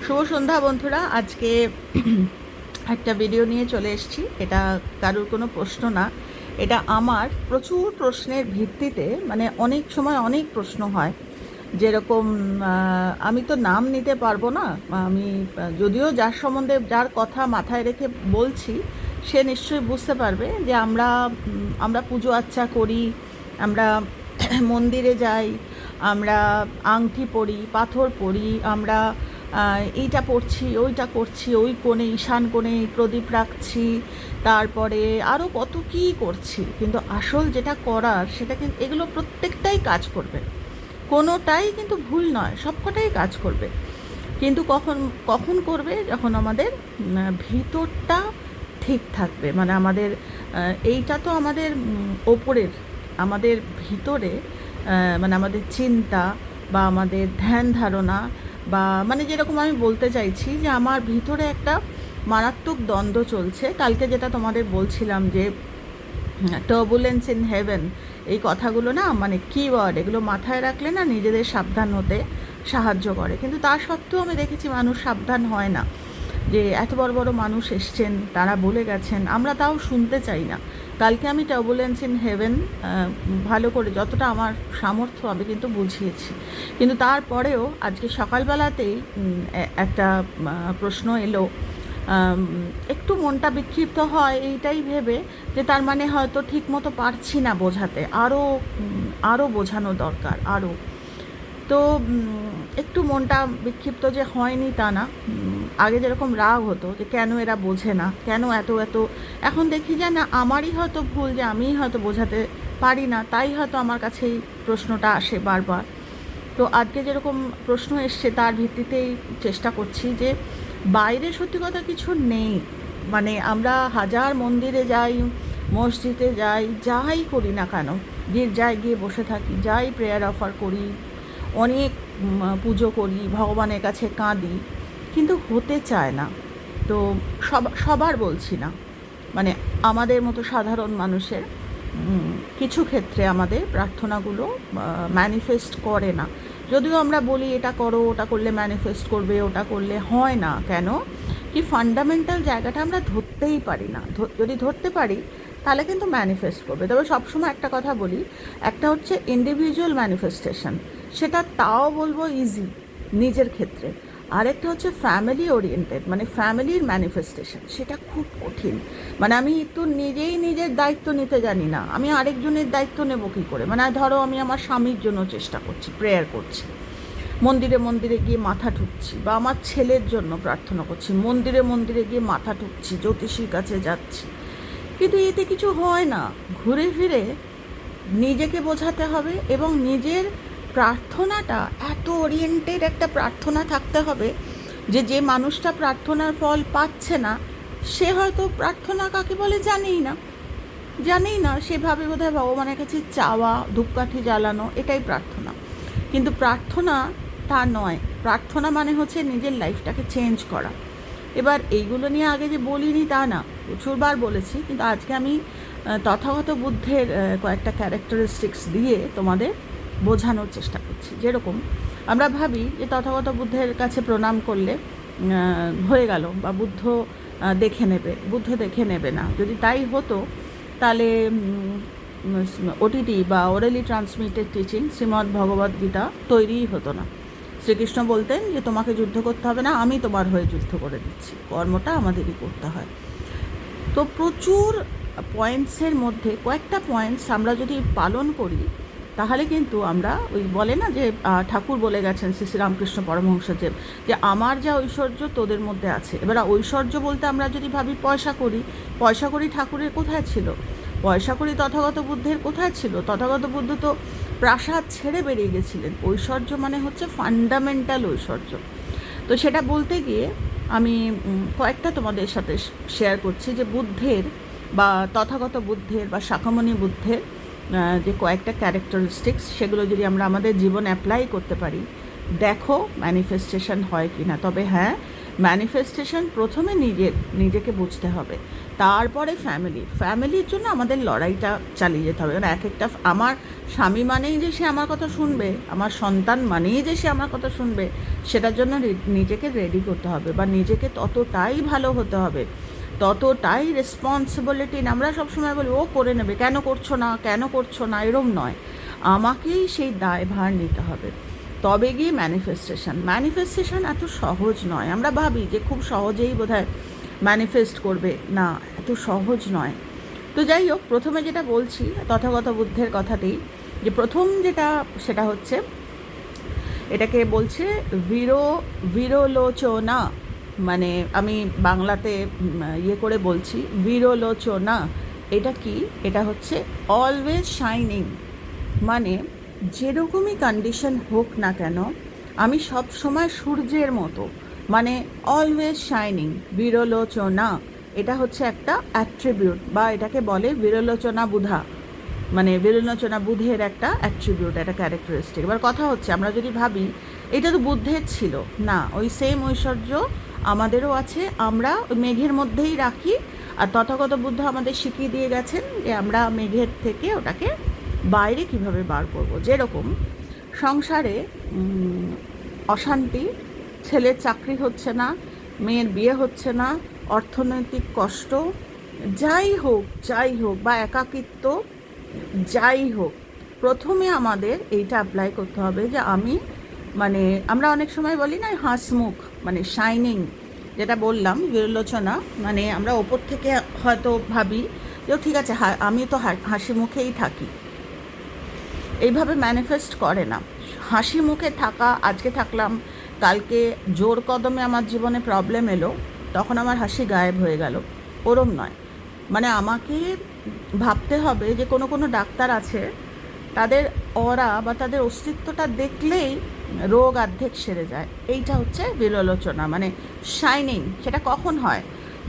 শুভ সন্ধ্যা বন্ধুরা। আজকে একটা ভিডিও নিয়ে চলে এসেছি। এটা কারোর কোনো প্রশ্ন না, এটা আমার প্রচুর প্রশ্নের ভিত্তিতে, মানে অনেক সময় অনেক প্রশ্ন হয়। যেরকম আমি তো নাম নিতে পারবো না, আমি যদিও যার সম্বন্ধে যার কথা মাথায় রেখে বলছি সে নিশ্চয়ই বুঝতে পারবে যে আমরা পুজো আচ্চা করি, আমরা মন্দিরে যাই, আমরা আংটি পরি, পাথর পরি, আমরা এইটা পড়ছি, ওইটা করছি, ওই কোণে ঈশান কোণে প্রদীপ রাখছি, তারপরে আরও কত কী করছি, কিন্তু আসল যেটা করার সেটা কিন্তু এগুলো প্রত্যেকটাই কাজ করবে, কোনোটাই কিন্তু ভুল নয়, সবকটাই কাজ করবে। কিন্তু কখন কখন করবে? যখন আমাদের ভিতরটা ঠিক থাকবে। মানে আমাদের এইটা তো আমাদের ওপরের, আমাদের ভিতরে মানে আমাদের চিন্তা বা আমাদের ধ্যান ধারণা, বা মানে যেরকম আমি বলতে চাইছি যে আমার ভিতরে একটা মারাত্মক দ্বন্দ্ব চলছে। কালকে যেটা তোমাদের বলছিলাম যে টার্বুলেন্স ইন হেভেন, এই কথাগুলো না মানে কিওয়ার্ড, এগুলো মাথায় রাখলে না নিজেদের সাবধান হতে সাহায্য করে। কিন্তু তা সত্ত্বেও আমি দেখেছি মানুষ সাবধান হয় না। যে এত বড় বড় মানুষ এসছেন, তারা বলে গেছেন, আমরা তাও শুনতে চাই না। কালকে আমি টার্বুলেন্স ইন হেভেন ভালো করে যতটা আমার সামর্থ্য হবে কিন্তু বুঝিয়েছি। কিন্তু তারপরেও আজকে সকালবেলাতেই একটা প্রশ্ন এলো, একটু মনটা বিক্ষিপ্ত হয় এইটাই ভেবে যে তার মানে হয়তো ঠিক মতো পারছি না বোঝাতে, আরও বোঝানো দরকার আরও। তো একটু মনটা বিক্ষিপ্ত যে হয়নি তা না, আগে যেরকম রাগ হতো যে কেন এরা বোঝে না, কেন এত এত, এখন দেখি যে না আমারই হয়তো ভুল, যে আমিই হয়তো বোঝাতে পারি না, তাই হয়তো আমার কাছে এই প্রশ্নটা আসে বারবার। তো আজকে যেরকম প্রশ্ন এসছে তার ভিত্তিতেই চেষ্টা করছি যে বাইরে সত্যি কথা কিছু নেই। মানে আমরা হাজার মন্দিরে যাই, মসজিদে যাই, যাই করি না কেন, গির্জায় গিয়ে বসে থাকি, যাই প্রেয়ার অফার করি, অনেক পুজো করি, ভগবানের কাছে কাঁদি, কিন্তু হতে চায় না। তো সবার বলছি না, মানে আমাদের মতো সাধারণ মানুষের কিছু ক্ষেত্রে আমাদের প্রার্থনাগুলো ম্যানিফেস্ট করে না। যদিও আমরা বলি এটা করো, ওটা করলে ম্যানিফেস্ট করবে, ওটা করলে হয় না কেন? কি ফান্ডামেন্টাল জায়গাটা আমরা ধরতেই পারি না। যদি ধরতে পারি তাহলে কিন্তু ম্যানিফেস্ট করবে। তবে সবসময় একটা কথা বলি, একটা হচ্ছে ইন্ডিভিজুয়াল ম্যানিফেস্টেশন, সেটা তাও বলবো ইজি নিজের ক্ষেত্রে। আরেকটা হচ্ছে ফ্যামিলি ওরিয়েন্টেড, মানে ফ্যামিলির ম্যানিফেস্টেশন, সেটা খুব কঠিন। মানে আমি তো নিজেই নিজের দায়িত্ব নিতে জানি না, আমি আরেকজনের দায়িত্ব নেব কী করে? মানে ধরো আমি আমার স্বামীর জন্য চেষ্টা করছি, প্রেয়ার করছি, মন্দিরে মন্দিরে গিয়ে মাথা ঠুকছি, বা আমার ছেলের জন্য প্রার্থনা করছি, মন্দিরে মন্দিরে গিয়ে মাথা ঠুকছি, জ্যোতিষীর কাছে যাচ্ছি, কিন্তু এতে কিছু হয় না। ঘুরে ফিরে নিজেকে বোঝাতে হবে, এবং নিজের প্রার্থনাটা এত ওরিয়েন্টেড একটা প্রার্থনা থাকতে হবে যে যে মানুষটা প্রার্থনার ফল পাচ্ছে না সে হয়তো প্রার্থনা কাকে বলে জানেই না, সেভাবে বোধহয় ভগবানের কাছে চাওয়া, ধূপকাঠি জ্বালানো, এটাই প্রার্থনা। কিন্তু প্রার্থনা তা নয়। প্রার্থনা মানে হচ্ছে নিজের লাইফটাকে চেঞ্জ করা। এবার এইগুলো নিয়ে আগে যে বলিনি তা না, প্রচুরবার বলেছি, কিন্তু আজকে আমি তথাগত বুদ্ধের কয়েকটা ক্যারেক্টারিস্টিক্স দিয়ে তোমাদের বোঝানোর চেষ্টা করছি। যেরকম আমরা ভাবি যে তথাগত বুদ্ধের কাছে প্রণাম করলে হয়ে গেল, বা বুদ্ধ দেখে নেবে না। যদি তাই হতো তাহলে ওটিটি বা orally transmitted teaching Shrimad Bhagavadgita তৈরিই হতো না। শ্রীকৃষ্ণ বলতেন যে তোমাকে যুদ্ধ করতে হবে না, আমি তোমার হয়ে যুদ্ধ করে দিচ্ছি, কর্মটা আমাদেরই করতে হয়। তো প্রচুর পয়েন্টসের মধ্যে কয়েকটা পয়েন্টস আমরা যদি পালন করি তাহলে কিন্তু আমরা, ওই বলে না যে ঠাকুর বলে গেছেন শ্রী শ্রীরামকৃষ্ণ পরমহংসদেব, যে আমার যা ঐশ্বর্য তোদের মধ্যে আছে। এবার ঐশ্বর্য বলতে আমরা যদি ভাবি পয়সা করি ঠাকুরের কোথায় ছিল? পয়সা করি তথাগত বুদ্ধের কোথায় ছিল? তথাগত বুদ্ধ তো প্রাসাদ ছেড়ে বেরিয়ে গেছিলেন। ঐশ্বর্য মানে হচ্ছে ফান্ডামেন্টাল ঐশ্বর্য। তো সেটা বলতে গিয়ে আমি কয়েকটা তোমাদের সাথে শেয়ার করছি যে বুদ্ধের বা তথাগত বুদ্ধের বা শাখামণি বুদ্ধের যে কয়েকটা ক্যারেক্টারিস্টিক্স, সেগুলো যদি আমরা আমাদের জীবনে অ্যাপ্লাই করতে পারি, দেখো ম্যানিফেস্টেশন হয় কি না। তবে হ্যাঁ, ম্যানিফেস্টেশন প্রথমে নিজেকে বুঝতে হবে। তারপরে ফ্যামিলির জন্য আমাদের লড়াইটা চালিয়ে যেতে হবে। কারণ এক একটা আমার স্বামী মানেই যে সে আমার কথা শুনবে, আমার সন্তান মানেই যে সে আমার কথা শুনবে, সেটার জন্য নিজেকে রেডি করতে হবে, বা নিজেকে ততটাই ভালো হতে হবে, ততটাই রেসপন্সিবিলিটি। আমরা সবসময় বলি ও করে নেবে, কেন করছো না, এরম নয়, আমাকেই সেই দায়ভার নিতে হবে। তবে গিয়ে ম্যানিফেস্টেশন এত সহজ নয়। আমরা ভাবি যে খুব সহজেই বোধহয় ম্যানিফেস্ট করবে, না, এত সহজ নয়। তো যাই হোক, প্রথমে যেটা বলছি তথাগত বুদ্ধের কথাতেই, যে প্রথম যেটা সেটা হচ্ছে, এটাকে বলছে বিরলোচনা, মানে আমি বাংলাতে করে বলছি, বিরলোচনা। এটা কি? এটা হচ্ছে অলওয়েজ শাইনিং, মানে যেরকমই কন্ডিশন হোক না কেন আমি সব সময় সূর্যের মতো, মানে অলওয়েজ শাইনিং, বিরলোচনা। এটা হচ্ছে একটা অ্যাট্রিবিউট, বা এটাকে বলে বিরলোচনা বুধা, মানে বিরলোচনা বুধের একটা অ্যাট্রিবিউট, একটা ক্যারেক্টারিস্টিক। এবার কথা হচ্ছে, আমরা যদি ভাবি এটা তো বুদ্ধের ছিল না, ওই সেম ঐশ্বর্য আমাদেরও আছে, আমরা ওই মেঘের মধ্যেই রাখি। আর তথাগত বুদ্ধ আমাদের শিখিয়ে দিয়ে গেছেন যে আমরা মেঘের থেকে ওটাকে বাইরে কিভাবে বার করব। যেরকম সংসারে অশান্তি, ছেলের চাকরি হচ্ছে না, মেয়ের বিয়ে হচ্ছে না, অর্থনৈতিক কষ্ট, যাই হোক, বা একাকিত্ব, যাই হোক, প্রথমে আমাদের এইটা অ্যাপ্লাই করতে হবে যে মানে আমরা অনেক সময় বলি না হাসিমুখ, মানে শাইনিং, যেটা বললাম বিরলোচনা, মানে আমরা ওপর থেকে হয়তো ভাবি যে ঠিক আছে আমি তো হাসি মুখেই থাকি, এইভাবে ম্যানিফেস্ট করে না। হাসি মুখে থাকা, আজকে থাকলাম, কালকে জোর কদমে আমার জীবনে প্রবলেম এলো, তখন আমার হাসি গায়েব হয়ে গেল, ওরম নয়। মানে আমাকে ভাবতে হবে যে কোনো ডাক্তার আছে, তাদের অরা বা তাদের অস্তিত্বটা দেখলেই রোগ অর্ধেক সেরে যায়। এইটা হচ্ছে বিরলোচনা, মানে শাইনিং। সেটা কখন হয়?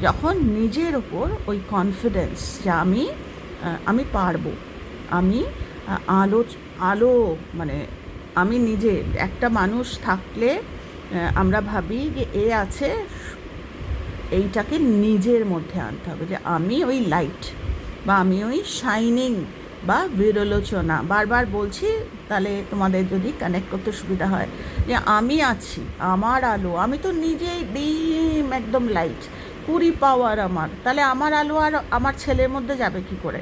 যখন নিজের ওপর ওই কনফিডেন্স যে আমি পারবো, আমি আলো, মানে আমি নিজে। একটা মানুষ থাকলে আমরা ভাবি যে এ আছে, এইটাকে নিজের মধ্যে আনতে হবে যে আমি ওই লাইট, বা আমি ওই শাইনিং, বা বিরলোচনা। বারবার বলছি, তাহলে তোমাদের যদি কানেক্ট করতে সুবিধা হয়, যে আমি আছি, আমার আলো, আমি তো নিজেই ডিম একদম লাইট, 20 পাওয়ার আমার, তাহলে আমার আলো আর আমার ছেলের মধ্যে যাবে কি করে?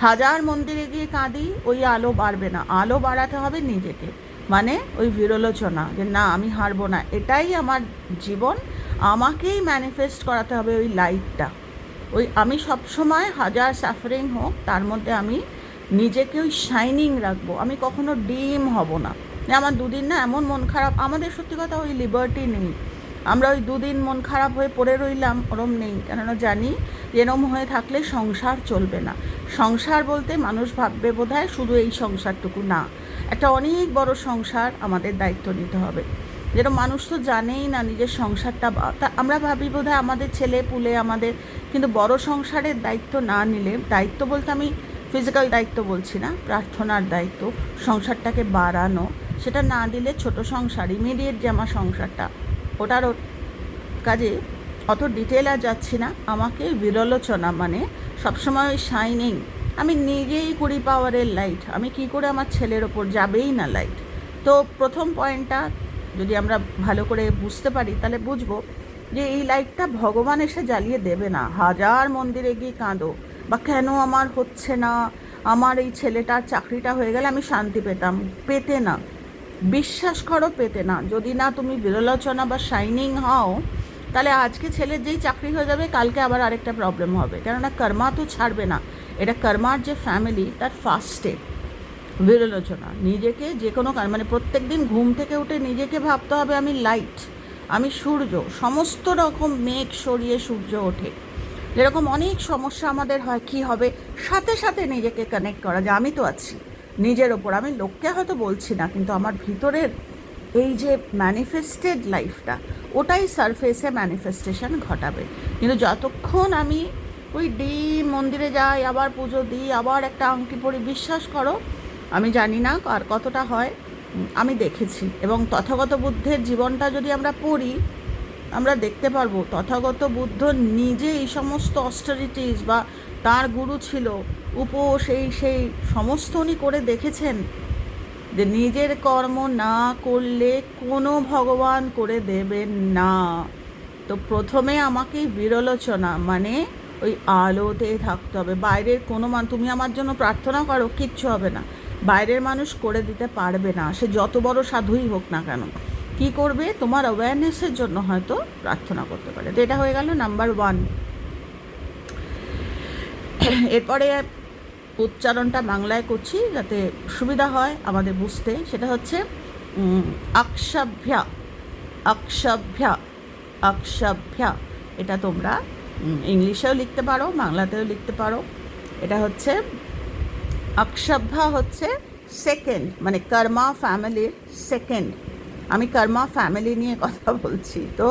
হাজার মন্দিরে গিয়ে কাঁদি, ওই আলো বাড়বে না, আলো বাড়াতে হবে নিজেকে, মানে ওই বিরলোচনা, যে না আমি হারবো না, এটাই আমার জীবন, আমাকেই ম্যানিফেস্ট করাতে হবে ওই লাইটটা। ওই আমি সবসময় হাজার সাফারিং হোক, তার মধ্যে আমি নিজেকে ওই শাইনিং রাখবো, আমি কখনো ডিম হব না। আমার দুদিন না এমন মন খারাপ, আমাদের সত্যি কথা ওই লিবার্টি নেই, আমরা ওই দুদিন মন খারাপ হয়ে পড়ে রইলাম, ওরম নেই। কেননা জানি এরম হয়ে থাকলে সংসার চলবে না। সংসার বলতে মানুষ ভাববে বোধহয় শুধু এই সংসারটুকু, না, একটা অনেক বড় সংসার আমাদের দায়িত্ব নিতে হবে। যেটা মানুষ তো জানেই না নিজের সংসারটা, আমরা ভাবি বোধহয় আমাদের ছেলে পুলে আমাদের, কিন্তু বড় সংসারের দায়িত্ব না নিলে, দায়িত্ব বলতে আমি ফিজিক্যাল দায়িত্ব বলছি না, প্রার্থনার দায়িত্ব, সংসারটাকে বাড়ানো, সেটা না দিলে ছোট সংসার, ইমিডিয়েট যে আমার সংসারটা, ওটার কাজে অত ডিটেল আর যাচ্ছি না। আমাকে বিরলোচনা, মানে সবসময় ওই শাইনিং, আমি নিজেই 20 পাওয়ারের লাইট, আমি কি করে আমার ছেলের ওপর যাবেই না লাইট। তো প্রথম পয়েন্টটা যদি আমরা ভালো করে বুঝতে পারি, তাহলে বুঝবো যে এই লাইটটা ভগবান এসে জ্বালিয়ে দেবে না। হাজার মন্দিরে গিয়ে কাঁদো, বা কেন আমার হচ্ছে না, আমার এই ছেলেটার চাকরিটা হয়ে গেলে আমি শান্তি পেতে না, বিশ্বাস করো, পেতে না। যদি না তুমি বিরলোচনা বা শাইনিং হও, তাহলে আজকে ছেলের যেই চাকরি হয়ে যাবে, কালকে আবার আরেকটা প্রবলেম হবে। কেননা কর্মা তো ছাড়বে না, এটা কর্মার যে ফ্যামিলি, তার ফার্স্ট স্টেপ বিরলোচনা। নিজেকে যে কোনো মানে প্রত্যেক দিন ঘুম থেকে উঠে নিজেকে ভাবতে হবে আমি লাইট, আমি সূর্য, সমস্ত রকম মেঘ সরিয়ে সূর্য ওঠে। যেরকম অনেক সমস্যা আমাদের হয়, কি হবে, সাথে সাথে নিজেকে কানেক্ট করা, যে আমি তো আছি নিজের ওপর, আমি লোককে হয়তো বলছি না, কিন্তু আমার ভিতরের এই যে ম্যানিফেস্টেড লাইফটা, ওটাই সারফেসে ম্যানিফেস্টেশন ঘটাবে। কিন্তু যতক্ষণ আমি ওই মন্দিরে যাই, আবার পুজো দিই, আবার একটা আংটি পরি, বিশ্বাস করো আমি জানি না আর কতটা হয়, আমি দেখেছি। এবং তথাগত বুদ্ধের জীবনটা যদি আমরা পড়ি, আমরা দেখতে পারবো তথাগত বুদ্ধ নিজে এই সমস্ত অস্টারিটিস বা তার গুরু ছিল উপোস সেই সমস্ত উনি করে দেখেছেন যে নিজের কর্ম না করলে কোনো ভগবান করে দেবেন না। তো প্রথমে আমাকে বিরলোচনা মানে ওই আলোতে থাকতে হবে। বাইরের কোনো তুমি আমার জন্য প্রার্থনা করো, কিচ্ছু হবে না, বাইরের মানুষ করে দিতে পারবে না, সে যত বড় সাধুই হোক না কেন। কি করবে, তোমার অ্যাওয়ারনেসের জন্য হয়তো প্রার্থনা করতে পারে। তো এটা হয়ে গেল নাম্বার 1। এরপরে উচ্চারণটা বাংলায় করছি যাতে সুবিধা হয় আমাদের বুঝতে। সেটা হচ্ছে অক্ষভ্যা, অক্ষভ্যা, অক্ষভ্যা। এটা তোমরা ইংলিশেও লিখতে পারো, বাংলাতেও লিখতে পারো। এটা হচ্ছে অক্ষভ্যা হচ্ছে সেকেন্ড, মানে কর্মা ফ্যামিলির সেকেন্ড। আমি কর্মা ফ্যামিলি নিয়ে কথা বলছি। তো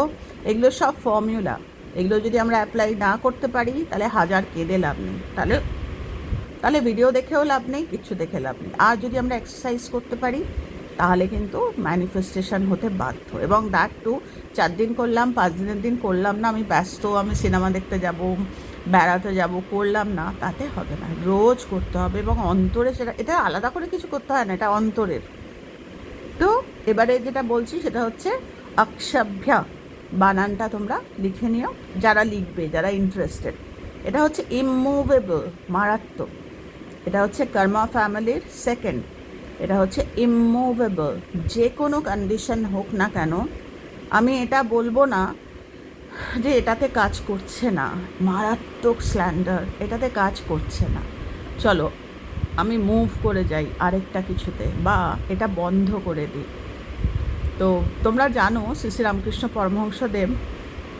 এগুলো সব ফর্মুলা, এগুলো যদি আমরা অ্যাপ্লাই না করতে পারি তাহলে হাজার কেঁদে লাভ নেই, তাহলে ভিডিও দেখেও লাভ নেই, কিচ্ছু দেখে লাভ নেই। আর যদি আমরা এক্সারসাইজ করতে পারি তাহলে কিন্তু ম্যানিফেস্টেশন হতে বাধ্য। এবং দ্যাট টু 4 দিন করলাম, 5 দিনের দিন করলাম না, আমি ব্যস্ত, আমি সিনেমা দেখতে যাব, বেড়াতে যাব, করলাম না, তাতে হবে না। রোজ করতে হবে এবং অন্তরে সেটা, এটা আলাদা করে কিছু করতে হয় না, এটা অন্তরের। তো এবারে যেটা বলছি সেটা হচ্ছে অক্ষভ্যা। বানানটা তোমরা লিখে নিও যারা লিখবে, যারা ইন্টারেস্টেড। এটা হচ্ছে ইমুভেবল, মারাত্মক। এটা হচ্ছে কর্মা ফ্যামিলির সেকেন্ড। এটা হচ্ছে ইমুভেবল। যে কোনো কন্ডিশন হোক না কেন, আমি এটা বলবো না যে এটাতে কাজ করছে না, মারাত্মক স্ল্যান্ডার, এটাতে কাজ করছে না, চলো আমি মুভ করে যাই আরেকটা কিছুতে, বা এটা বন্ধ করে দিই। তো তোমরা জানো শ্রী রামকৃষ্ণ পরমহংসদেব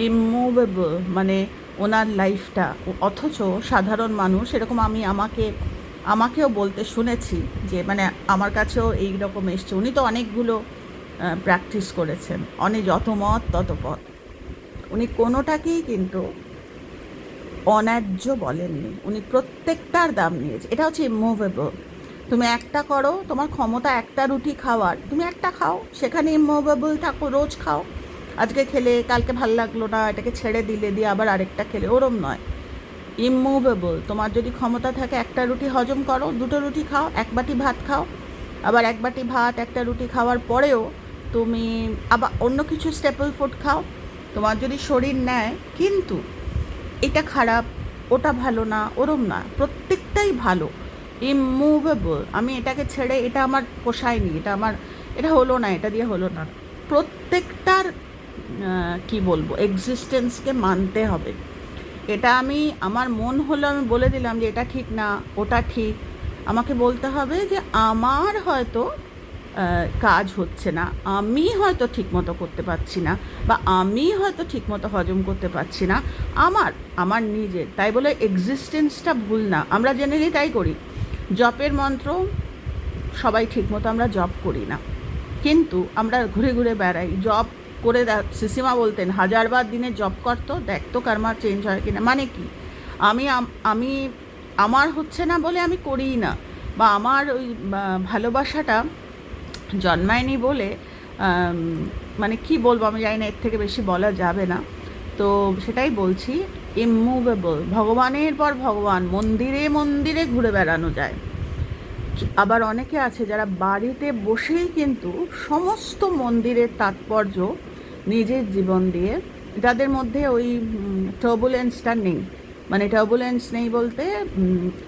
ইমুভেবল, মানে ওনার লাইফটা, অথচ সাধারণ মানুষ এরকম আমাকেও বলতে শুনেছি যে মানে আমার কাছেও এই রকম এসছে। উনি তো অনেকগুলো প্র্যাকটিস করেছেন, অনেক যত মত তত পথ, উনি কোনোটাকেই কিন্তু অন্যায্য বলেননি, উনি প্রত্যেকটার দাম নিয়েছে। এটা হচ্ছে ইমুভেবল। তুমি একটা করো, তোমার ক্ষমতা একটা রুটি খাওয়ার, তুমি একটা খাও, সেখানে ইমুভেবল থাকো, রোজ খাও। আজকে খেলে কালকে ভালো লাগলো না, এটাকে ছেড়ে দিলে, দিয়ে আবার আরেকটা খেলে, ওরম নয়। ইমুভেবল। তোমার যদি ক্ষমতা থাকে একটা রুটি হজম করো, 2টো রুটি খাও, 1 বাটি ভাত খাও, আবার 1 বাটি ভাত 1টা রুটি খাওয়ার পরেও তুমি আবার অন্য কিছু স্টেপল ফুড খাও। তোমার যদি শরীর নেয়, কিন্তু এটা খারাপ, ওটা ভালো না, ওরম না, প্রত্যেকটাই ভালো, ইমুভেবল। আমি এটাকে ছেড়ে, এটা আমার পোষায়নি, এটা হলো না, এটা দিয়ে হলো না, প্রত্যেকটার কি বলবো, এক্সিস্টেন্সকে মানতে হবে। এটা আমার মন হলো আমি বলে দিলাম যে এটা ঠিক না, ওটা ঠিক। আমাকে বলতে হবে যে আমার হয়তো কাজ হচ্ছে না, আমি হয়তো ঠিকমতো করতে পারছি না, বা আমি হয়তো ঠিকমতো হজম করতে পারছি না, আমার নিজের। তাই বলে এক্সিস্টেন্সটা ভুল না, আমরা জেনারেলি তাই করি। জপের মন্ত্র সবাই ঠিকমতো আমরা জপ করি না, কিন্তু আমরা ঘুরে ঘুরে বেড়াই, জপ করে। সিসিমা বলতেন 1000 বার দিনে জপ করতো, দেখতো কর্মা চেঞ্জ হয় কিনা। মানে কি, আমি আমার হচ্ছে না বলে আমি করিই না, বা আমার ওই ভালোবাসাটা জন্মায়নি বলে, মানে কি বলবো আমি জানি না, এর থেকে বেশি বলা যাবে না। তো সেটাই বলছি, ইমুভেবল। ভগবানের পর ভগবান, মন্দিরে মন্দিরে ঘুরে বেড়ানো যায়। আবার অনেকে আছে যারা বাড়িতে বসেই কিন্তু সমস্ত মন্দিরের তাৎপর্য নিজের জীবন দিয়ে, যাদের মধ্যে ওই টার্বুলেন্সটা নেই। মানে টার্বুলেন্স নেই বলতে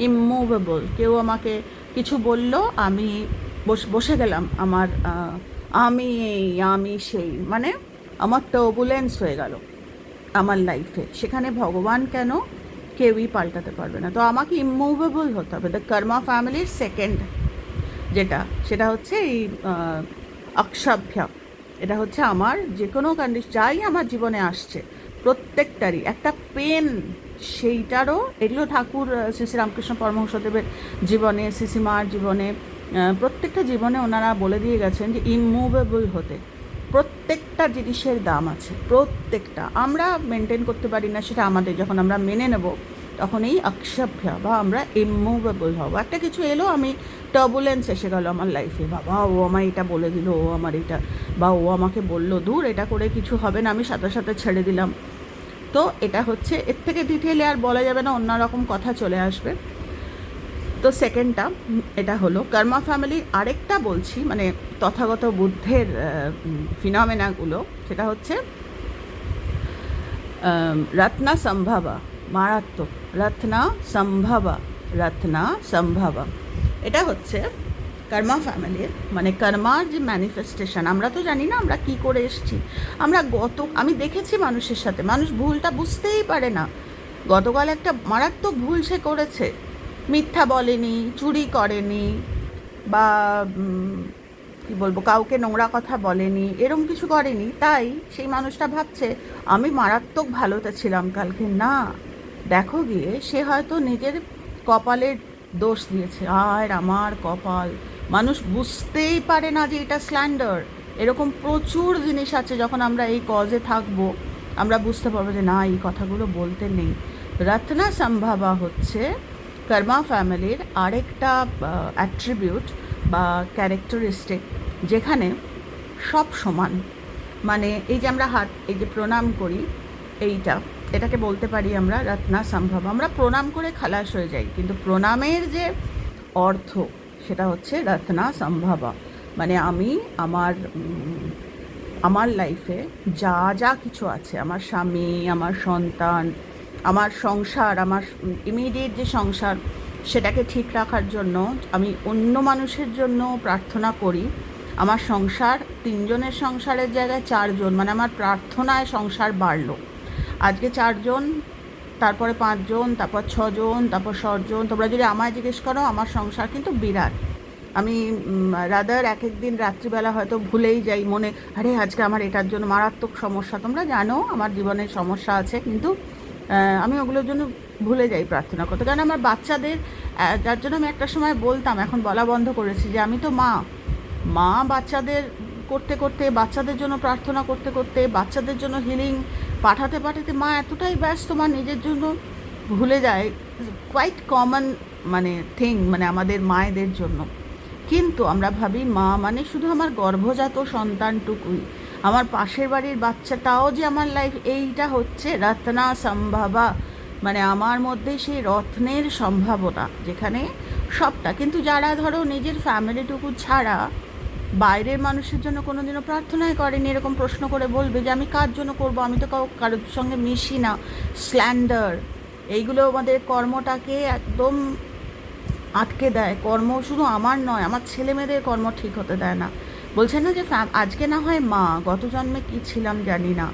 ইমুভেবল। কেউ আমাকে কিছু বলল, আমি বসে গেলাম, আমি সেই, মানে আমার টার্বুলেন্স হয়ে গেল আমার লাইফে। সেখানে ভগবান কেন, কেউই পাল্টাতে পারবে না। তো আমাকে ইমুভেবল হতে হবে। দ্য কর্মা ফ্যামিলির সেকেন্ড সেটা হচ্ছে এই অক্ষভ্যা। এটা হচ্ছে আমার যে কোনো কন্ডিশন, যাই আমার জীবনে আসছে প্রত্যেকটারই একটা পেন, সেইটারও, এগুলো ঠাকুর শ্রী শ্রী রামকৃষ্ণ পরমহংসদেবের জীবনে, শ্রীশ্রীমার জীবনে, প্রত্যেকটা জীবনে ওনারা বলে দিয়ে গেছেন যে ইমুভেবল হতে। প্রত্যেকটা জিনিসের দাম আছে, প্রত্যেকটা। আমরা মেনটেন করতে পারি না, সেটা আমাদের, যখন আমরা মেনে নেব তখন এই অক্ষভ্য বা আমরা ইমুভেবল হব। একটা কিছু এলো, আমি টার্বুলেন্স এসে গেল আমার লাইফে, বাবা ও আমায় এটা বলে দিল, ও আমার এটা, বা ও আমাকে বললো দূর এটা করে কিছু হবে না, আমি সাথে সাথে ছেড়ে দিলাম। তো এটা হচ্ছে, এর থেকে ডিটেলে আর বলা যাবে না, অন্যরকম কথা চলে আসবে। তো সেকেন্ডটা এটা হলো কর্মা ফ্যামিলির। আরেকটা বলছি, মানে তথাগত বুদ্ধের ফিনমেনাগুলো, সেটা হচ্ছে রত্না সম্ভবা, মারাত্মক রত্না সম্ভবা, রত্না সম্ভবা। এটা হচ্ছে কর্মা ফ্যামিলির, মানে কর্মার যে ম্যানিফেস্টেশন। আমরা তো জানি না আমরা কি করে এসেছি। আমি দেখেছি মানুষের সাথে, মানুষ ভুলটা বুঝতেই পারে না। গতকাল একটা মারাত্মক ভুল সে করেছে, মিথ্যা বলেনি, চুরি করেনি, বা কী বলবো, কাউকে নোংরা কথা বলেনি, এরম কিছু করেনি, তাই সেই মানুষটা ভাবছে আমি মারাত্মক ভালোতে ছিলাম কালকে। না, দেখো গিয়ে সে হয়তো নিজের কপালের দোষ দিয়েছে, আর আমার কপাল। মানুষ বুঝতেই পারে না যে এটা স্ল্যান্ডার। এরকম প্রচুর জিনিস আছে, যখন আমরা এই কজে থাকবো আমরা বুঝতে পারবো যে না, এই কথাগুলো বলতে নেই। রত্না সম্ভাবা হচ্ছে কর্মা ফ্যামিলির আরেকটা অ্যাট্রিবিউট বা ক্যারেক্টারিস্টিক, যেখানে সব সমান। মানে এই যে আমরা এই যে প্রণাম করি, এটাকে বলতে পারি আমরা রত্না সম্ভব। আমরা প্রণাম করে খালাস হয়ে যাই, কিন্তু প্রণামের যে অর্থ সেটা হচ্ছে রত্না সম্ভবা। মানে আমি আমার লাইফে যা যা কিছু আছে, আমার স্বামী, আমার সন্তান, আমার সংসার, আমার ইমিডিয়েট যে সংসার, সেটাকে ঠিক রাখার জন্য আমি অন্য মানুষের জন্য প্রার্থনা করি। আমার সংসার 3 জনের সংসারের জায়গায় 4 জন, মানে আমার প্রার্থনায় সংসার বাড়লো। আজকে 4 জন, তারপরে 5 জন, তারপর 6 জন, তারপর 7 জন। তোমরা যদি আমায় জিজ্ঞেস করো, আমার সংসার কিন্তু বিরাট। আমি রাদার এক দিন রাত্রিবেলা হয়তো ভুলেই যাই মনে, আরে আজকে আমার এটার জন্য মারাত্মক সমস্যা। তোমরা জানো আমার জীবনের সমস্যা আছে, কিন্তু আমি ওগুলোর জন্য ভুলে যাই প্রার্থনা করতে। কারণ আমার বাচ্চাদের, যার জন্য আমি একটা সময় বলতাম, এখন বলা বন্ধ করেছি, যে আমি তো মা বাচ্চাদের করতে করতে, বাচ্চাদের জন্য প্রার্থনা করতে করতে, বাচ্চাদের জন্য হিলিং পাঠাতে পাঠাতে মা এতটাই ব্যস্ত, মা নিজের জন্য ভুলে যায়। কোয়াইট কমন মানে থিং, মানে আমাদের মায়েদের জন্য। কিন্তু আমরা ভাবি মা মানে শুধু আমার গর্ভজাত সন্তানটুকুই, আমার পাশের বাড়ির বাচ্চাটাও যে আমার লাইফ। এইটা হচ্ছে রত্না সম্ভাবা, মানে আমার মধ্যে সেই রত্নের সম্ভাবনা, যেখানে সবটা। কিন্তু যারা ধরো নিজের ফ্যামিলিটুকু ছাড়া বাইরের মানুষের জন্য কোনোদিনও প্রার্থনাই করেনি, এরকম প্রশ্ন করে বলবে যে আমি কার জন্য করব, আমি তো কারোর সঙ্গে মিশি না, স্ল্যান্ডার, এইগুলো আমাদের কর্মটাকে একদম আটকে দেয়। কর্ম শুধু আমার নয়, আমার ছেলে মেয়েদের কর্ম ঠিক হতে দেয় না। বলছে না যে আজকে না হয় মা, গত জন্মে কী ছিলাম জানি না,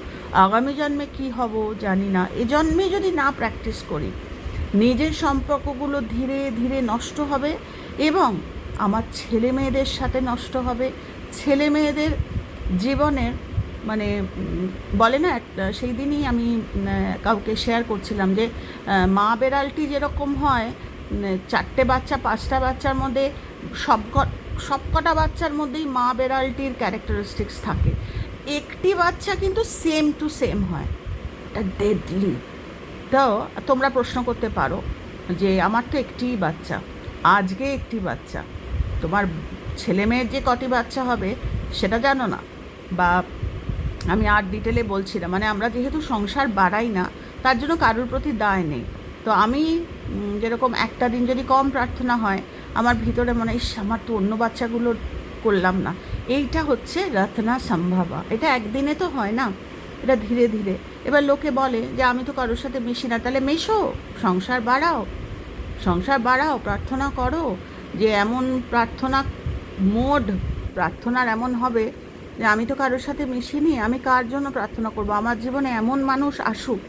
আগামী জন্মে কি হব জানি না। এ জন্মে যদি না প্র্যাকটিস করি, নিজের সম্পর্কগুলো ধীরে ধীরে নষ্ট হবে, এবং আমার ছেলে মেয়েদের সাথে নষ্ট হবে। ছেলে মেয়েদের জীবনের, মানে বলে না, সেই দিনই আমি কাউকে শেয়ার করছিলাম যে মা বেড়ালটি যেরকম হয়, 4টে বাচ্চা 5টা বাচ্চার মধ্যে সবকটা বাচ্চার মধ্যেই মা বেড়ালটির ক্যারেক্টারিস্টিক্স থাকে। একটি বাচ্চা কিন্তু সেম টু সেম হয়, এটা ডেডলি। তো তোমরা প্রশ্ন করতে পারো যে আমার তো একটিই বাচ্চা, আজকে একটি বাচ্চা, তোমার ছেলে মেয়ের যে কটি বাচ্চা হবে সেটা জানো না। বা আমি আর ডিটেলে বলছি না, মানে আমরা যেহেতু সংসার বাড়াই না, তার জন্য কারোর প্রতি দায় নেই। তো আমি যেরকম একটা দিন যদি কম প্রার্থনা হয়, আমার ভিতরে মনে হয় আমার তো অন্য বাচ্চাগুলো করলাম না। এইটা হচ্ছে রত্না সম্ভাবা। এটা একদিনে তো হয় না, এটা ধীরে ধীরে। এবার লোকে বলে যে আমি তো কারোর সাথে মিশি না, তাহলে মেশো, সংসার বাড়াও, প্রার্থনা করো। যে এমন প্রার্থনা মোড, প্রার্থনার এমন হবে যে আমি তো কারোর সাথে মিশিনি, আমি কার জন্য প্রার্থনা করব? আমার জীবনে এমন মানুষ আসুক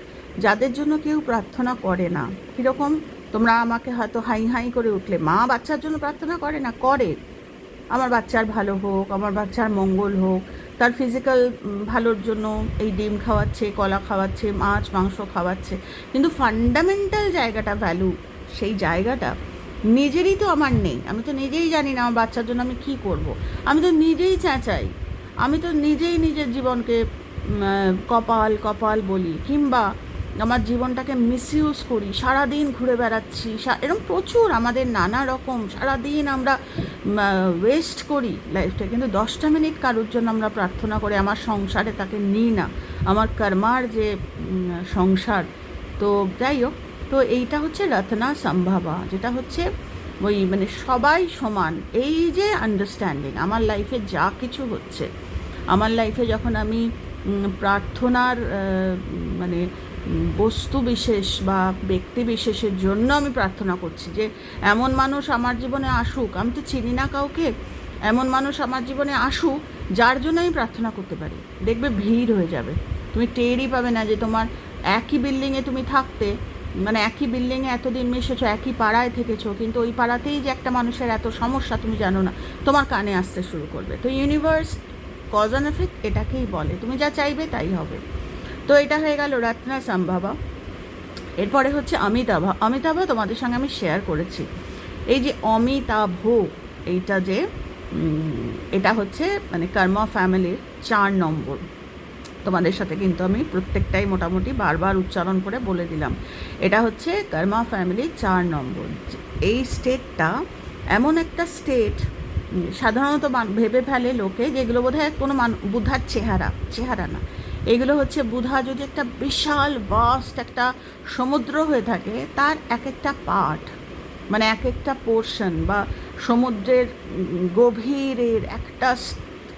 যাদের জন্য কেউ প্রার্থনা করে না। কীরকম? তোমরা আমাকে হয়তো হাই হাই করে উঠলে, মা বাচ্চার জন্য প্রার্থনা করে না? করে। আমার বাচ্চার ভালো হোক, আমার বাচ্চার মঙ্গল হোক, তার ফিজিক্যাল ভালোর জন্য এই ডিম খাওয়াচ্ছে, কলা খাওয়াচ্ছে, মাছ মাংস খাওয়াচ্ছে। কিন্তু ফান্ডামেন্টাল জায়গাটা, ভ্যালু, সেই জায়গাটা নিজেরই তো আমার নেই। আমি তো নিজেই জানি না আমার বাচ্চার জন্য আমি কী করব। আমি তো নিজেই চেঁচাই, আমি তো নিজেই নিজের জীবনকে কপাল বলি, কিংবা আমার জীবনটাকে মিসইউজ করি, সারাদিন ঘুরে বেড়াচ্ছি, এরকম প্রচুর আমাদের নানা রকম, সারাদিন আমরা ওয়েস্ট করি লাইফটা, কিন্তু 10টা মিনিট কারোর জন্য আমরা প্রার্থনা করে আমার সংসারে তাকে নিই না, আমার কর্মার যে সংসার। তো যাই হোক, তো এইটা হচ্ছে রত্না সম্ভাবা, যেটা হচ্ছে ওই মানে সবাই সমান, এই যে আন্ডারস্ট্যান্ডিং। আমার লাইফে যা কিছু হচ্ছে, আমার লাইফে যখন আমি প্রার্থনার মানে বস্তু বিশেষ বা ব্যক্তি বিশেষের জন্য আমি প্রার্থনা করছি যে এমন মানুষ আমার জীবনে আসুক, আমি তো চিনি না কাউকে, এমন মানুষ আমার জীবনে আসুক যার জন্য আমি প্রার্থনা করতে পারি, দেখবে ভিড় হয়ে যাবে, তুমি টেরই পাবে না যে তোমার একই বিল্ডিংয়ে তুমি থাকতে, মানে একই বিল্ডিংয়ে এতদিন মিশেছো, একই পাড়ায় থেকেছো, কিন্তু ওই পাড়াতেই যে একটা মানুষের এত সমস্যা তুমি জানো না, তোমার কানে আসতে শুরু করবে। তো ইউনিভার্স কজ অ্যান্ড এফেক্ট এটাকেই বলে, তুমি যা চাইবে তাই হবে। তো এটা হয়ে গেল রত্না সম্ভাবা। এরপরে হচ্ছে অমিতাভা। অমিতাভা তোমাদের সঙ্গে আমি শেয়ার করেছি, এই যে অমিতাভ, এইটা যে এটা হচ্ছে মানে কর্মা ফ্যামিলির 4 নম্বর। তোমাদের সাথে কিন্তু আমি প্রত্যেকটাই মোটামুটি বারবার উচ্চারণ করে বলে দিলাম, এটা হচ্ছে কর্মা ফ্যামিলির 4 নম্বর। এই স্টেটটা এমন একটা স্টেট, সাধারণত ভেবে ফেলে লোকে যেগুলো বোধহয় কোনো বুধার চেহারা না, এগুলো হচ্ছে বুধা যদি একটা বিশাল ভাস্ট একটা সমুদ্র হয়ে থাকে, তার এক একটা পার্ট, মানে এক একটা পোর্শন বা সমুদ্রের গভীরের একটা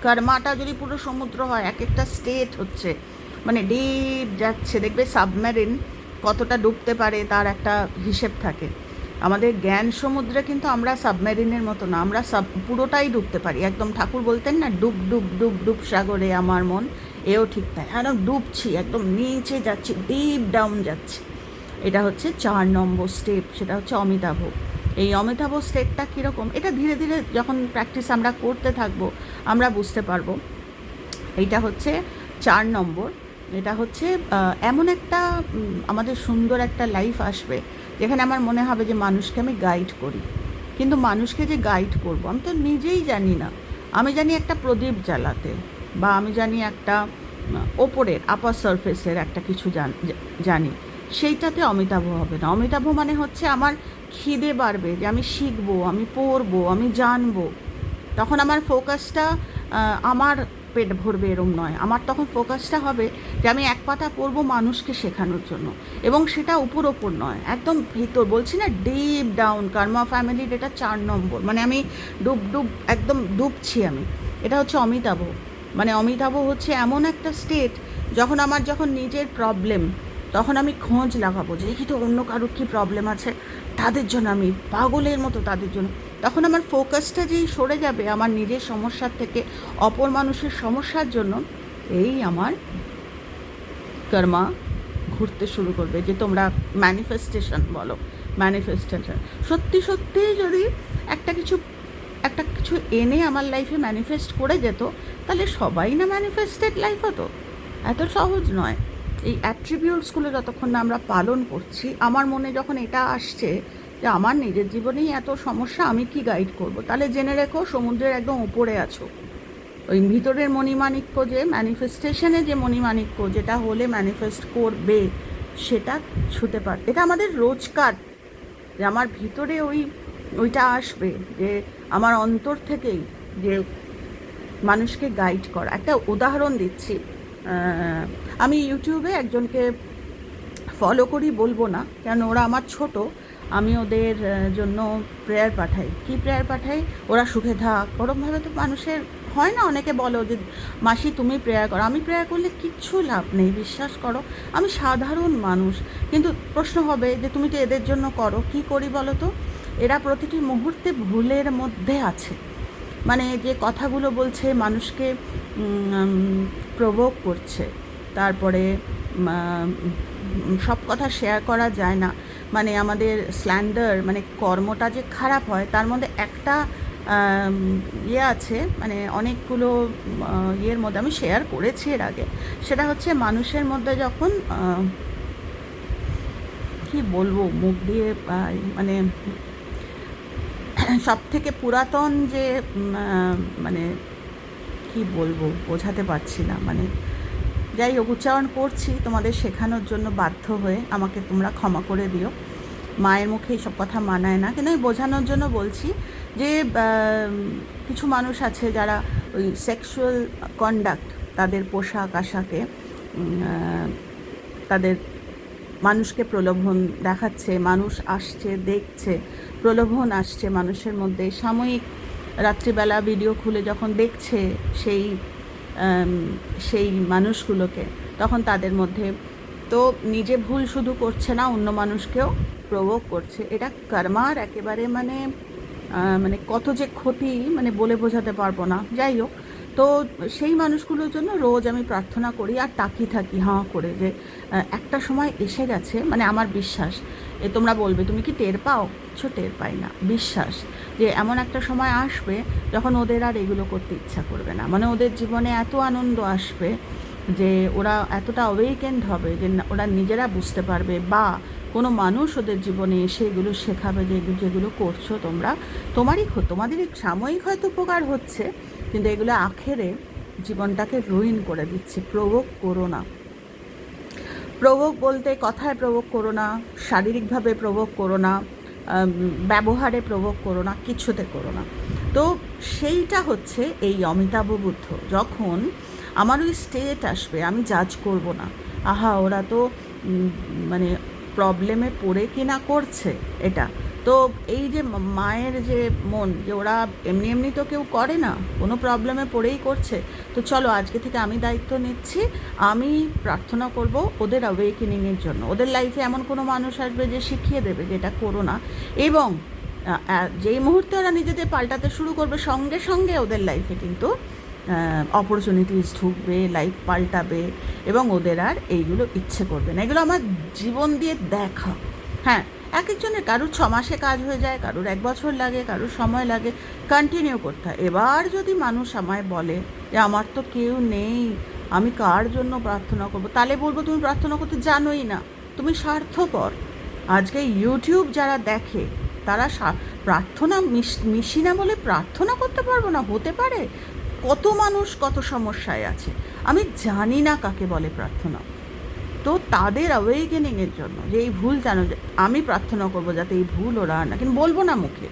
কর্মাটা যদি পুরো সমুদ্র হয়, এক একটা স্টেট হচ্ছে মানে ডিপ যাচ্ছে, দেখবে সাবমেরিন কতটা ডুবতে পারে তার একটা হিসেব থাকে। আমাদের জ্ঞান সমুদ্রে কিন্তু আমরা সাবমেরিনের মতো না, আমরা পুরোটাই ডুবতে পারি, একদম ঠাকুর বলতেন না, ডুব ডুব ডুব ডুব সাগরে আমার মন, এও ঠিক তাই, একদম ডুবছি, একদম নিচে যাচ্ছি, ডিপ ডাউন যাচ্ছি। এটা হচ্ছে 4 নম্বর স্টেপ, সেটা হচ্ছে অমিতাভ। এই অমিতাভ স্টেপটা কীরকম, এটা ধীরে ধীরে যখন প্র্যাকটিস আমরা করতে থাকবো আমরা বুঝতে পারবো। এইটা হচ্ছে 4 নম্বর। এটা হচ্ছে এমন একটা আমাদের সুন্দর একটা লাইফ আসবে যেখানে আমার মনে হবে যে মানুষকে আমি গাইড করি, কিন্তু মানুষকে যে গাইড করব আমি তো নিজেই জানি না। আমি জানি একটা প্রদীপ জ্বালাতে, বা আমি জানি একটা ওপরের আপার সারফেসের একটা কিছু জানি, সেইটাতে অমিতাভ হবে না। অমিতাভ মানে হচ্ছে আমার খিদে বাড়বে, যে আমি শিখবো, আমি পড়বো, আমি জানবো, তখন আমার ফোকাসটা আমার পেট ভরবে এরম নয়, আমার তখন ফোকাসটা হবে যে আমি এক পাতা পড়বো মানুষকে শেখানোর জন্য, এবং সেটা উপর নয়, একদম ভিতর, বলছি না ডিপ ডাউন। কর্মা ফ্যামিলির এটা 4 নম্বর, মানে আমি ডুব একদম ডুবছি আমি। এটা হচ্ছে অমিতাভ। মানে অমিতাভ হচ্ছে এমন একটা স্টেট যখন নিজের প্রবলেম, তখন আমি খোঁজ লাগাবো যে দেখি তো অন্য কারোর কী প্রবলেম আছে, তাদের জন্য আমি পাগলের মতো তাদের জন্য, তখন আমার ফোকাসটা যেই সরে যাবে আমার নিজের সমস্যার থেকে অপর মানুষের সমস্যার জন্য, এই আমার কর্মা ঘুরতে শুরু করবে। যে তোমরা ম্যানিফেস্টেশন বলো, ম্যানিফেস্টেশন সত্যি যদি একটা কিছু এনে আমার লাইফে ম্যানিফেস্ট করে যেত, তাহলে সবাই না ম্যানিফেস্টেড লাইফ হতো। এত সহজ নয়। এই অ্যাট্রিবিউটসগুলো যতক্ষণ না আমরা পালন করছি, আমার মনে যখন এটা আসছে যে আমার নিজের জীবনেই এত সমস্যা, আমি কি গাইড করব, তাহলে জেনে রেখো সমুদ্রের একদম উপরে আছো। ওই ভিতরের মণিমাণিক্য, যে ম্যানিফেস্টেশনে যে মণিমাণিক্য, যেটা হলে ম্যানিফেস্ট করবে, সেটা ছুতে পার। এটা আমাদের রোজকার, যে আমার ভিতরে ওইটা আসবে, যে আমার অন্তর থেকেই যে মানুষকে গাইড করা। একটা উদাহরণ দিচ্ছি, আমি ইউটিউবে একজনকে ফলো করি, বলবো না কেন, ওরা আমার ছোট, আমি ওদের জন্য প্রেয়ার পাঠাই। কি প্রেয়ার পাঠাই? ওরা সুখে থাক, ওরকমভাবে তো মানুষের হয় না, অনেকে বলো যে মাসি তুমি প্রেয়ার করো, আমি প্রেয়ার করলে কিচ্ছু লাভ নেই, বিশ্বাস করো, আমি সাধারণ মানুষ। কিন্তু প্রশ্ন হবে যে তুমি তো এদের জন্য করো, কি করি বলো তো? এরা প্রতিটি মুহূর্তে ভুলের মধ্যে আছে, মানে যে কথাগুলো বলছে মানুষকে প্রভোক করছে, তারপরে সব কথা শেয়ার করা যায় না, মানে আমাদের স্ল্যান্ডার, মানে কর্মটা যে খারাপ হয় তার মধ্যে একটা ইয়ে আছে, মানে অনেকগুলো ইয়ের মধ্যে আমি শেয়ার করেছি এর আগে। সেটা হচ্ছে মানুষের মধ্যে যখন কি বলবো মুখ দিয়ে, মানে সব থেকে পুরাতন যে মানে কি বলবো বোঝাতে পারছি না, মানে যাই হোক, উচ্চারণ করছি তোমাদের শেখানোর জন্য বাধ্য হয়ে, আমাকে তোমরা ক্ষমা করে দিও। মায়ের মুখে এইসব কথা মানায় না, কিন্তু আমি বোঝানোর জন্য বলছি যে কিছু মানুষ আছে যারা ওই সেক্সুয়াল কন্ডাক্ট, তাদের পোশাক আশাকে তাদের মানুষকে প্রলোভন দেখাচ্ছে, মানুষ আসছে দেখছে, প্রলোভন আসছে মানুষের মধ্যে। সাময়িক রাত্রিবেলা ভিডিও খুলে যখন দেখছে সেই সেই মানুষগুলোকে, তখন তাদের মধ্যে তো নিজে ভুল শুধু করছে না, অন্য মানুষকেও প্রভোগ করছে। এটা কর্মার একেবারে মানে মানে কত যে ক্ষতি মানে বলে বোঝাতে পারবো না। যাই হোক, তো সেই মানুষগুলোর জন্য রোজ আমি প্রার্থনা করি আর তাকিয়ে থাকি হাঁ করে যে একটা সময় এসে গেছে, মানে আমার বিশ্বাস, তোমরা বলবে তুমি কি টের পাও? কিছু টের পাই না, বিশ্বাস যে এমন একটা সময় আসবে যখন ওদের আর এগুলো করতে ইচ্ছা করবে না, মানে ওদের জীবনে এত আনন্দ আসবে যে ওরা এতটা অওয়েকেন্ড হবে যে ওরা নিজেরা বুঝতে পারবে, বা কোনো মানুষ ওদের জীবনে এসে এগুলো শেখাবে যে যেগুলো করছো তোমরা, তোমাদের সাময়িক হয়তো উপকার হচ্ছে, কিন্তু এগুলো আখেরে জীবনটাকে রুইন করে দিচ্ছে। প্রভোগ করো না। প্রভোগ বলতে কথায় প্রভোগ করো না, শারীরিকভাবে প্রভোগ করো না, ব্যবহারে প্রভোগ করো না, কিছুতে করো না। তো সেইটা হচ্ছে এই অমিতাভ বুদ্ধ। যখন আমার ওই স্টেট আসবে, আমি জাজ করব না, আহা ওরা তো মানে প্রবলেমে পড়ে কিনা করছে এটা। তো এই যে মায়ের যে মন, যে ওরা এমনি এমনি তো কেউ করে না, কোনো প্রবলেমে পড়েই করছে, তো চলো আজকে থেকে আমি দায়িত্ব নিচ্ছি, আমি প্রার্থনা করব ওদের অ্যাওয়েকেনিংয়ের জন্য। ওদের লাইফে এমন কোনো মানুষ আসবে যে শিখিয়ে দেবে যে এটা করো না, এবং যেই মুহূর্তে ওরা নিজেদের পাল্টাতে শুরু করবে, সঙ্গে সঙ্গে ওদের লাইফে কিন্তু অপরচুনিটিস ঢুকবে, লাইফ পাল্টাবে, এবং ওদের আর এইগুলো ইচ্ছে করবে না। এগুলো আমার জীবন দিয়ে দেখা। হ্যাঁ, এক একজনের কারুর 6 মাসে কাজ হয়ে যায়, কারুর 1 বছর লাগে, কারুর সময় লাগে, কন্টিনিউ করতে হয়। এবার যদি মানুষ আমায় বলে যে আমার তো কেউ নেই, আমি কার জন্য প্রার্থনা করব, তাহলে বলবো তুমি প্রার্থনা করতে জানোই না, তুমি স্বার্থপর। আজকে ইউটিউব যারা দেখে তারা প্রার্থনা মিশি না বলে প্রার্থনা করতে পারবো না? হতে পারে? কত মানুষ কত সমস্যায় আছে, আমি জানি না কাকে বলে প্রার্থনা। তো তাদের অ্যাওয়েকেনিংয়ের জন্য যে এই ভুল জানো, যে আমি প্রার্থনা করবো যাতে এই ভুল ওরা আর না, কিন্তু বলবো না মুখে।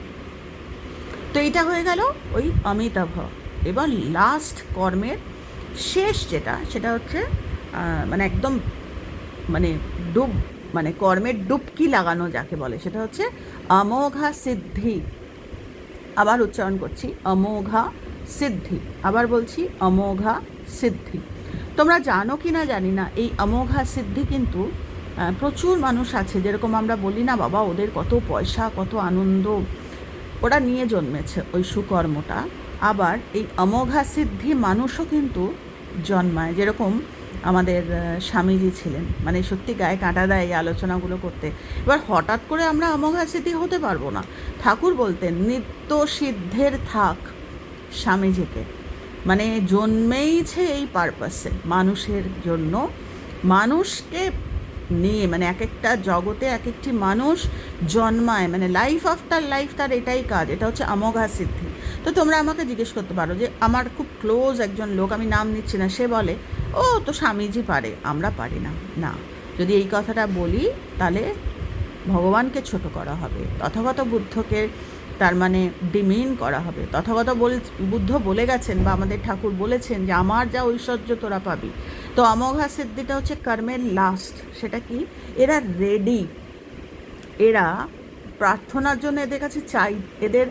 তো এইটা হয়ে গেল ওই অমিতাভ। এবার লাস্ট কর্মের শেষ যেটা, সেটা হচ্ছে মানে একদম মানে মানে কর্মের ডুবকি লাগানো যাকে বলে, সেটা হচ্ছে অমোঘা সিদ্ধি। আবার উচ্চারণ করছি, অমোঘা সিদ্ধি। আবার বলছি, অমোঘা সিদ্ধি। তোমরা জানো কি না জানি না, এই অমোঘা সিদ্ধি কিন্তু প্রচুর মানুষ আছে, যেরকম আমরা বলি না বাবা ওদের কত পয়সা, কত আনন্দ, ওরা নিয়ে জন্মেছে ওই সুকর্মটা। আবার এই অমোঘা সিদ্ধি মানুষও কিন্তু জন্মায়, যেরকম আমাদের স্বামীজি ছিলেন, মানে সত্যি গায়ে কাঁটা দেয় এই আলোচনাগুলো করতে। এবার হঠাৎ করে আমরা অমোঘা সিদ্ধি হতে পারবো না। ঠাকুর বলতেন নিত্য সিদ্ধের থাক স্বামীজিকে, মানে জন্মেইছে এই পারপাসে, মানুষের জন্য, মানুষকে নিয়ে, মানে এক একটা জগতে এক একটি মানুষ জন্মায়, মানে লাইফ আফটার লাইফ তার এটাই কাজ, এটা হচ্ছে অমোঘা সিদ্ধি। তো তোমরা আমাকে জিজ্ঞেস করতে পারো যে আমার খুব ক্লোজ একজন লোক, আমি নাম নিচ্ছি না, সে বলে ও তো স্বামীজি পারে, আমরা পারি না। না, যদি এই কথাটা বলি তাহলে ভগবানকে ছোট করা হবে, তথাগত বুদ্ধকে তার মানে ডিমিন করা হবে। তথাগত বুদ্ধ বলে গেছেন, বা আমাদের ঠাকুর বলেছেন যে আমার যা ঐশ্বর্য তোরা পাবি। তো অমোঘা সিদ্ধিটা হচ্ছে কর্মের লাস্ট। সেটা কি? এরা রেডি, এরা প্রার্থনার জন্য এদের কাছে চাই, এদের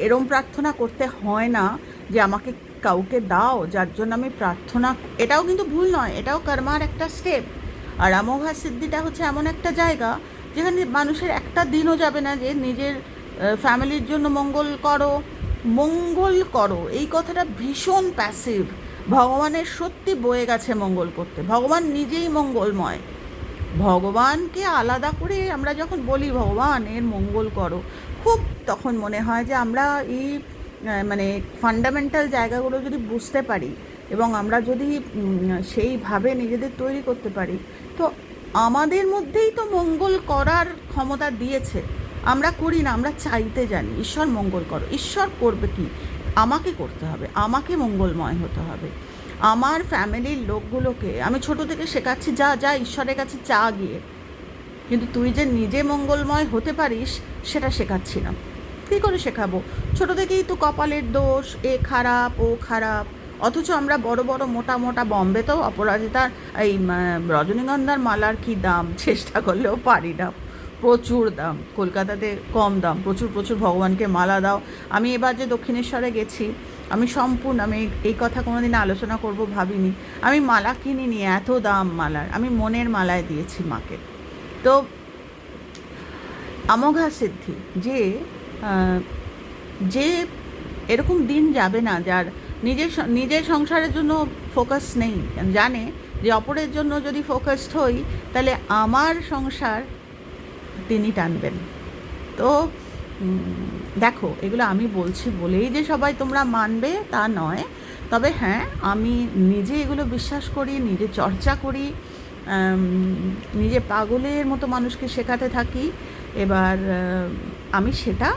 এরম প্রার্থনা করতে হয় না যে আমাকে কাউকে দাও যার জন্য আমি প্রার্থনা, এটাও কিন্তু ভুল নয়, এটাও কর্মার একটা স্টেপ। আর অমোঘা সিদ্ধিটা হচ্ছে এমন একটা জায়গা যেখানে মানুষের একটা দিনও যাবে না যে নিজের ফ্যামিলির জন্য মঙ্গল করো, এই কথাটা ভীষণ প্যাসিভ। ভগবানের সত্যি বয়ে গেছে মঙ্গল করতে, ভগবান নিজেই মঙ্গলময়। ভগবানকে আলাদা করে আমরা যখন বলি ভগবান এর মঙ্গল করো, খুব তখন মনে হয় যে আমরা এই মানে ফান্ডামেন্টাল জায়গাগুলো যদি বুঝতে পারি, এবং আমরা যদি সেইভাবে নিজেদের তৈরি করতে পারি, তো আমাদের মধ্যেই তো মঙ্গল করার ক্ষমতা দিয়েছে। আমরা করি না, আমরা চাইতে জানি ঈশ্বর মঙ্গল করো। ঈশ্বর করবে কি? আমাকে করতে হবে, আমাকে মঙ্গলময় হতে হবে। আমার ফ্যামিলির লোকগুলোকে আমি ছোট থেকে শেখাচ্ছি, যা যা ঈশ্বরের কাছে চা গিয়ে, কিন্তু তুই যে নিজে মঙ্গলময় হতে পারিস সেটা শেখাচ্ছি না। কী করে শেখাবো? ছোট থেকেই তো কপালের দোষ, এ খারাপ ও খারাপ। অথচ আমরা বড় বড় মোটা মোটা, বম্বেতেও অপরাজিতার এই রজনীগন্ধার মালার কি দাম, চেষ্টা করলেও পারি না, প্রচুর দাম। কলকাতাতে কম দাম, প্রচুর প্রচুর ভগবানকে মালা দাও। আমি এবার যে দক্ষিণেশ্বরে গেছি, আমি সম্পূর্ণ, আমি এই কথা কোনোদিন আলোচনা করব ভাবিনি, আমি মালা কিনিনি, এত দাম মালার। আমি মনের মালায় দিয়েছি মাকে। তো অমোঘা সিদ্ধি যে যে এরকম দিন যাবে না যার নিজের সংসারের জন্য ফোকাস নেই, জানে যে অপরের জন্য যদি ফোকাসড হই তাহলে আমার সংসার তিনি টানবেন। তো দেখো, এগুলো আমি বলছি বলেই যে সবাই তোমরা মানবে তা নয়, তবে হ্যাঁ, আমি নিজে এগুলো বিশ্বাস করি, নিজে চর্চা করি, নিজে পাগলের মতো মানুষকে শেখাতে থাকি। এবার আমি সেটা,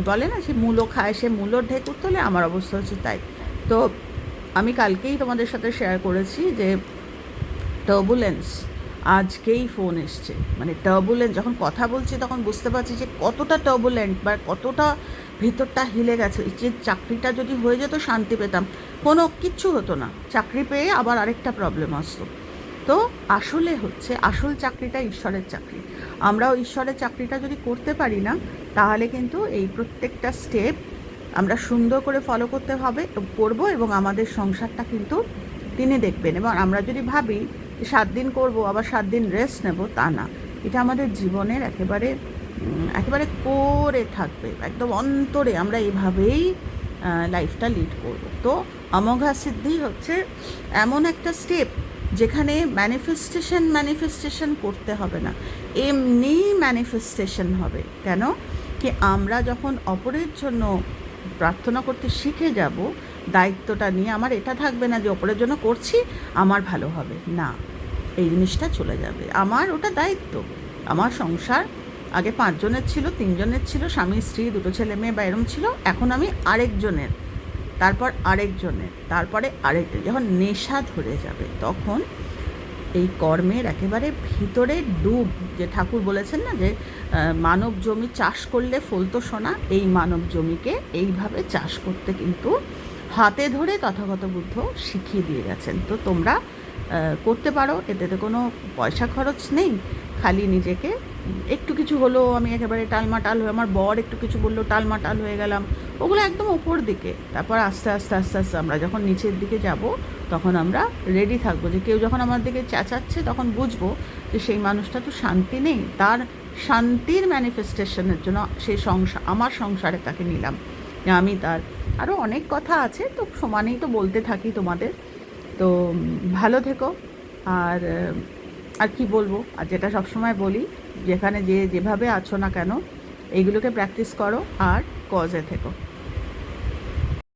বলে না, সে মূলো খায় সে মূলোর ঢেকুর তোলে, আমার অবস্থা হচ্ছে তাই। তো আমি কালকেই তোমাদের সাথে শেয়ার করেছি যে টার্বুলেন্স, আজকেই ফোন এসছে, মানে টার্বুলেন্স, যখন কথা বলছি তখন বুঝতে পারছি যে কতটা টার্বুলেন্ট বা কতটা ভিতরটা হিলে গেছে। যে চাকরিটা যদি হয়ে যেত শান্তি পেতাম, কোনো কিচ্ছু হতো না, চাকরি পেয়ে আবার আরেকটা প্রবলেম আসতো। তো আসলে হচ্ছে আসল চাকরিটা ঈশ্বরের চাকরি। আমরাও ঈশ্বরের চাকরিটা যদি করতে পারি না, তাহলে কিন্তু এই প্রত্যেকটা স্টেপ আমরা সুন্দর করে ফলো করবো, এবং আমাদের সংসারটা কিন্তু তিনি দেখবেন। এবং আমরা যদি ভাবি 7 দিন করবো আবার 7 দিন রেস্ট নেব, তা না, এটা আমাদের জীবনের একেবারে একেবারে কোরে থাকবে, একদম অন্তরে আমরা এইভাবেই লাইফটা লিড করব। তো অমোঘা সিদ্ধি হচ্ছে এমন একটা স্টেপ যেখানে ম্যানিফেস্টেশন করতে হবে না, এমনি ম্যানিফেস্টেশন হবে। কেন কি, আমরা যখন অপরের জন্য প্রার্থনা করতে শিখে যাব, দায়িত্বটা নিয়ে আমার এটা থাকবে না যে অপরের জন্য করছি আমার ভালো হবে না, এই জিনিসটা চলে যাবে। আমার ওটা দায়িত্ব। আমার সংসার আগে 5 জনের ছিল, 3 জনের ছিল, স্বামী স্ত্রী 2 ছেলে মেয়ে বা এরম ছিল, এখন আমি আরেকজনের, তারপর আরেকজনের, তারপরে আরেকজন। যখন নেশা ধরে যাবে তখন এই কর্মের একেবারে ভিতরে ডুব, যে ঠাকুর বলেছেন না যে মানব জমি চাষ করলে ফলতো সোনা, এই মানব জমিকে এইভাবে চাষ করতে কিন্তু হাতে ধরে তথাগত বুদ্ধ শিখিয়ে দিয়ে গেছেন। তো তোমরা করতে পারো, এতে তো কোনো পয়সা খরচ নেই, খালি নিজেকে একটু কিছু হলো, আমি একেবারে টালমাটাল হয়ে, আমার বর একটু কিছু বললো টালমাটাল হয়ে গেলাম, ওগুলো একদম ওপর দিকে। তারপর আস্তে আস্তে আস্তে আস্তে আমরা যখন নিচের দিকে যাব, তখন আমরা রেডি থাকবো যে কেউ যখন আমার দিকে চেঁচাচ্ছে তখন বুঝবো যে সেই মানুষটা তো শান্তি নেই, তার শান্তির ম্যানিফেস্টেশনের জন্য সেই আমার সংসারে তাকে নিলাম, যে আমি তার। আরও অনেক কথা আছে, তো সমানেই তো বলতে থাকি তোমাদের। তো ভালো থেকো। আর আর কি বলবো, আর যেটা সবসময় বলি, যেখানে যেভাবে আছো না কেন, এইগুলোকে প্র্যাকটিস করো আর কজে থেকো।